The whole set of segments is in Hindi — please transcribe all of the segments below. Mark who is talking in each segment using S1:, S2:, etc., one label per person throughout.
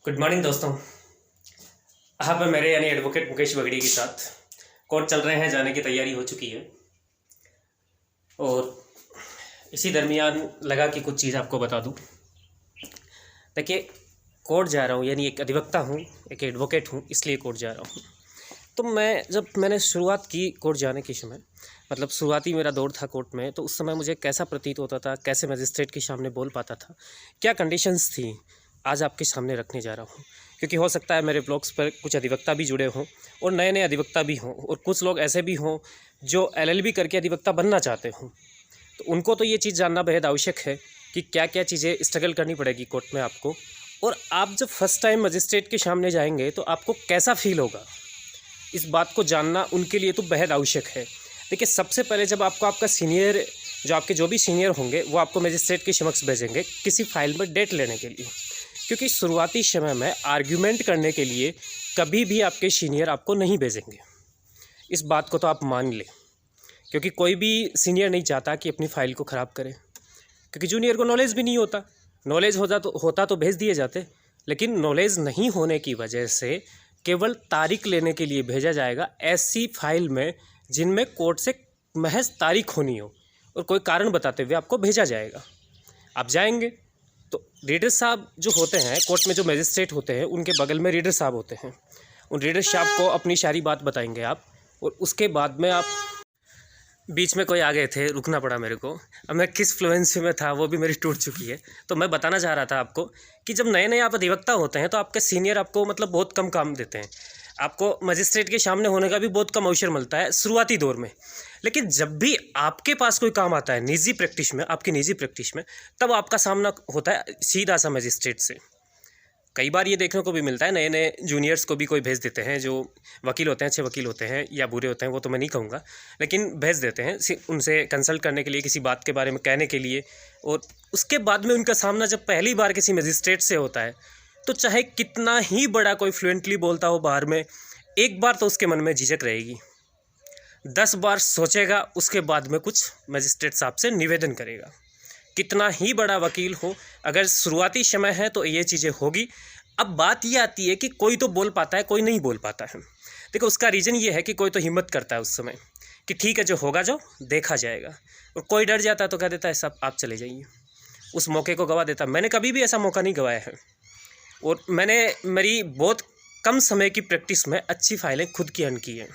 S1: गुड मॉर्निंग दोस्तों। यहाँ पर मेरे यानी एडवोकेट मुकेश बगड़ी के साथ कोर्ट चल रहे हैं, जाने की तैयारी हो चुकी है और इसी दरमियान लगा कि कुछ चीज़ आपको बता दूं। देखिए, कोर्ट जा रहा हूँ, यानी एक अधिवक्ता हूँ, एक एडवोकेट हूँ, इसलिए कोर्ट जा रहा हूँ। तो मैंने शुरुआत की कोर्ट जाने के समय, मतलब शुरुआती मेरा दौर था कोर्ट में, तो उस समय मुझे कैसा प्रतीत होता था, कैसे मजिस्ट्रेट के सामने बोल पाता था, क्या कंडीशंस थी, आज आपके सामने रखने जा रहा हूँ। क्योंकि हो सकता है मेरे ब्लॉग्स पर कुछ अधिवक्ता भी जुड़े हों और नए नए अधिवक्ता भी हों, और कुछ लोग ऐसे भी हों जो LLB करके अधिवक्ता बनना चाहते हों। तो उनको तो ये चीज़ जानना बेहद आवश्यक है कि क्या क्या चीज़ें स्ट्रगल करनी पड़ेगी कोर्ट में आपको, और आप जब फर्स्ट टाइम मजिस्ट्रेट के सामने जाएंगे तो आपको कैसा फील होगा, इस बात को जानना उनके लिए तो बेहद आवश्यक है। देखिए, सबसे पहले जब आपका सीनियर, जो भी सीनियर होंगे, वो आपको मजिस्ट्रेट के समक्ष भेजेंगे किसी फाइल में डेट लेने के लिए, क्योंकि शुरुआती समय में आर्ग्यूमेंट करने के लिए कभी भी आपके सीनियर आपको नहीं भेजेंगे। इस बात को तो आप मान लें, क्योंकि कोई भी सीनियर नहीं चाहता कि अपनी फ़ाइल को ख़राब करे, क्योंकि जूनियर को नॉलेज भी नहीं होता। नॉलेज होता तो भेज दिए जाते, लेकिन नॉलेज नहीं होने की वजह से केवल तारीख लेने के लिए भेजा जाएगा ऐसी फाइल में जिनमें कोर्ट से महज तारीख होनी हो, और कोई कारण बताते हुए आपको भेजा जाएगा। आप जाएंगे तो रीडर साहब जो होते हैं कोर्ट में, जो मजिस्ट्रेट होते हैं, उनके बगल में रीडर साहब होते हैं। उन रीडर साहब को अपनी सारी बात बताएंगे आप, और उसके बाद में आप, बीच में कोई आ गए थे, रुकना पड़ा मेरे को। अब मैं किस फ्लुएंसी में था वो भी मेरी टूट चुकी है। तो मैं बताना चाह रहा था आपको कि जब नए नए आप अधिवक्ता होते हैं तो आपके सीनियर आपको मतलब बहुत कम काम देते हैं। आपको मजिस्ट्रेट के सामने होने का भी बहुत कम अवसर मिलता है शुरुआती दौर में। लेकिन जब भी आपके पास कोई काम आता है निजी प्रैक्टिस में, आपकी निजी प्रैक्टिस में, तब आपका सामना होता है सीधा सा मजिस्ट्रेट से। कई बार ये देखने को भी मिलता है, नए नए जूनियर्स को भी कोई भेज देते हैं, जो वकील होते हैं, अच्छे वकील होते हैं या बुरे होते हैं वो तो मैं नहीं कहूँगा, लेकिन भेज देते हैं उनसे कंसल्ट करने के लिए, किसी बात के बारे में कहने के लिए। और उसके बाद में उनका सामना जब पहली बार किसी मजिस्ट्रेट से होता है, तो चाहे कितना ही बड़ा कोई फ्लुएंटली बोलता हो बाहर में, एक बार तो उसके मन में झिझक रहेगी, 10 बार सोचेगा, उसके बाद में कुछ मजिस्ट्रेट साहब से निवेदन करेगा। कितना ही बड़ा वकील हो, अगर शुरुआती समय है तो ये चीज़ें होगी। अब बात ये आती है कि कोई तो बोल पाता है, कोई नहीं बोल पाता है। देखो, उसका रीज़न ये है कि कोई तो हिम्मत करता है उस समय कि ठीक है, जो होगा जो देखा जाएगा, और कोई डर जाता है तो कह देता है सब आप चले जाइए, उस मौके को गवा देता। मैंने कभी भी ऐसा मौका नहीं गवाया है, और मैंने मेरी बहुत कम समय की प्रैक्टिस में अच्छी फाइलें खुद की अर्न की हैं,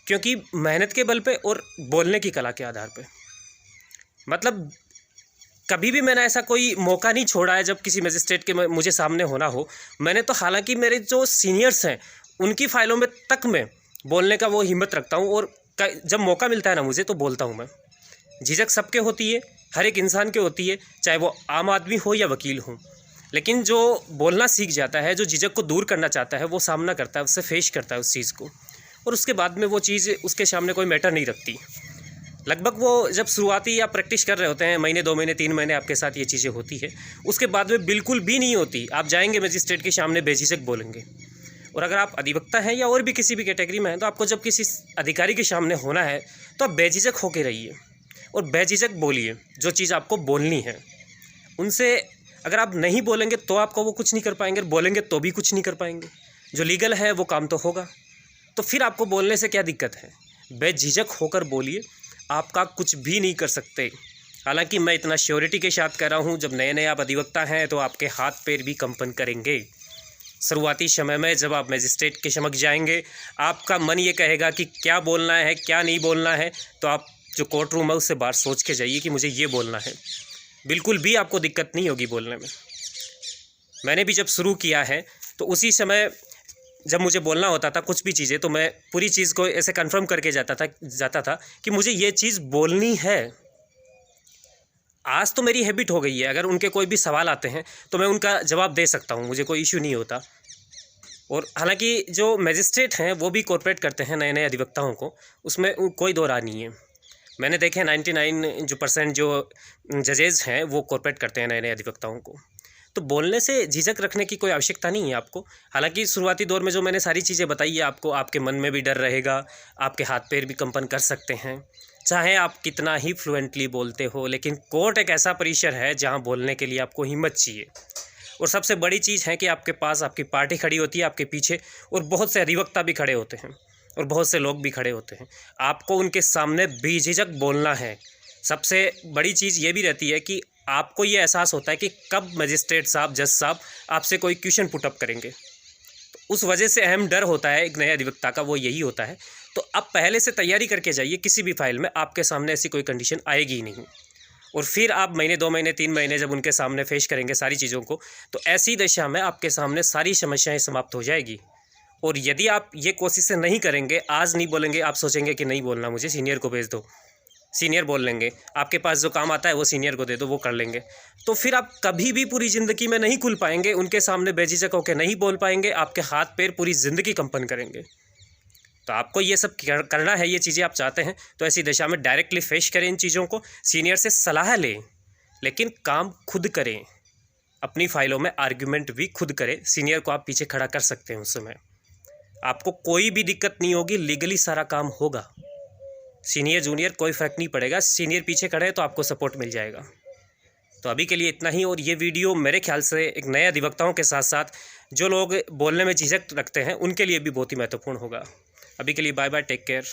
S1: क्योंकि मेहनत के बल पे और बोलने की कला के आधार पे। मतलब कभी भी मैंने ऐसा कोई मौका नहीं छोड़ा है जब किसी मजिस्ट्रेट के मुझे सामने होना हो। मैंने तो, हालांकि मेरे जो सीनियर्स हैं उनकी फ़ाइलों में तक मैं बोलने का वो हिम्मत रखता हूँ, और जब मौका मिलता है ना मुझे, तो बोलता हूँ मैं। झिझक सबके होती है, हर एक इंसान के होती है, चाहे वो आम आदमी हो या वकील हो। लेकिन जो बोलना सीख जाता है, जो झिझक को दूर करना चाहता है, वो सामना करता है, उससे फेस करता है उस चीज़ को, और उसके बाद में वो चीज़ उसके सामने कोई मैटर नहीं रखती। लगभग वो जब शुरुआती आप प्रैक्टिस कर रहे होते हैं, महीने 2 महीने 3 महीने आपके साथ ये चीज़ें होती है, उसके बाद में बिल्कुल भी नहीं होती। आप जाएंगे मजिस्ट्रेट के सामने, बेझिझक बोलेंगे। और अगर आप अधिवक्ता हैं या और भी किसी भी कैटेगरी में हैं, तो आपको जब किसी अधिकारी के सामने होना है तो आप बेझिझक होकर रहिए और बेझिझक बोलिए जो चीज़ आपको बोलनी है। उनसे अगर आप नहीं बोलेंगे तो आपको वो कुछ नहीं कर पाएंगे, बोलेंगे तो भी कुछ नहीं कर पाएंगे। जो लीगल है वो काम तो होगा, तो फिर आपको बोलने से क्या दिक्कत है? बेझिझक होकर बोलिए, आपका कुछ भी नहीं कर सकते। हालांकि मैं इतना श्योरिटी के साथ कह रहा हूँ, जब नए नए आप अधिवक्ता हैं तो आपके हाथ पैर भी कंपन करेंगे। शुरुआती समय में जब आप मजिस्ट्रेट के समक्ष जाएंगे, आपका मन ये कहेगा कि क्या बोलना है, क्या नहीं बोलना है। तो आप जो कोर्ट रूम है उससे बाहर सोच के जाइए कि मुझे ये बोलना है। बिल्कुल भी आपको दिक्कत नहीं होगी बोलने में। मैंने भी जब शुरू किया है तो उसी समय जब मुझे बोलना होता था कुछ भी चीज़ें, तो मैं पूरी चीज़ को ऐसे कंफर्म करके जाता था कि मुझे ये चीज़ बोलनी है। आज तो मेरी हैबिट हो गई है, अगर उनके कोई भी सवाल आते हैं तो मैं उनका जवाब दे सकता हूँ, मुझे कोई इशू नहीं होता। और हालांकि जो मैजिस्ट्रेट हैं वो भी कोऑपरेट करते हैं नए नए अधिवक्ताओं को, उसमें कोई दो राय नहीं है। मैंने देखे 99% जो जजेज़ हैं वो कोऑपरेट करते हैं नए नए अधिवक्ताओं को। तो बोलने से झिझक रखने की कोई आवश्यकता नहीं है आपको। हालांकि शुरुआती दौर में जो मैंने सारी चीज़ें बताई है आपको, आपके मन में भी डर रहेगा, आपके हाथ पैर भी कंपन कर सकते हैं, चाहे आप कितना ही फ्लुएंटली बोलते हो। लेकिन कोर्ट एक ऐसा परिसर है जहां बोलने के लिए आपको हिम्मत चाहिए। और सबसे बड़ी चीज़ है कि आपके पास आपकी पार्टी खड़ी होती है आपके पीछे, और बहुत से अधिवक्ता भी खड़े होते हैं और बहुत से लोग भी खड़े होते हैं। आपको उनके सामने बेझिझक बोलना है। सबसे बड़ी चीज़ ये भी रहती है कि आपको ये एहसास होता है कि कब मजिस्ट्रेट साहब, जज साहब आपसे कोई क्वेश्चन पुटअप करेंगे। तो उस वजह से अहम डर होता है एक नए अधिवक्ता का, वो यही होता है। तो आप पहले से तैयारी करके जाइए, किसी भी फाइल में आपके सामने ऐसी कोई कंडीशन आएगी ही नहीं। और फिर आप महीने, 2 महीने, 3 महीने जब उनके सामने फेस करेंगे सारी चीज़ों को, तो ऐसी दशा में आपके सामने सारी समस्याएं समाप्त हो जाएगी। और यदि आप ये कोशिशें नहीं करेंगे, आज नहीं बोलेंगे, आप सोचेंगे कि नहीं बोलना मुझे, सीनियर को भेज दो, सीनियर बोल लेंगे, आपके पास जो काम आता है वो सीनियर को दे दो, वो कर लेंगे, तो फिर आप कभी भी पूरी ज़िंदगी में नहीं खुल पाएंगे, उनके सामने बेझिझक होकर नहीं बोल पाएंगे, आपके हाथ पैर पूरी ज़िंदगी कंपन करेंगे। तो आपको ये सब करना है, ये चीज़ें आप चाहते हैं तो ऐसी दशा में डायरेक्टली फेस करें इन चीज़ों को, सीनियर से सलाह लें, लेकिन काम खुद करें। अपनी फाइलों में आर्ग्यूमेंट भी खुद करें, सीनियर को आप पीछे खड़ा कर सकते हैं, उस समय आपको कोई भी दिक्कत नहीं होगी, लीगली सारा काम होगा। सीनियर जूनियर कोई फ़र्क नहीं पड़ेगा, सीनियर पीछे खड़े हैं तो आपको सपोर्ट मिल जाएगा। तो अभी के लिए इतना ही। और ये वीडियो मेरे ख्याल से एक नए अधिवक्ताओं के साथ साथ जो लोग बोलने में झिझक रखते हैं उनके लिए भी बहुत ही महत्वपूर्ण होगा। अभी के लिए बाय बाय, टेक केयर।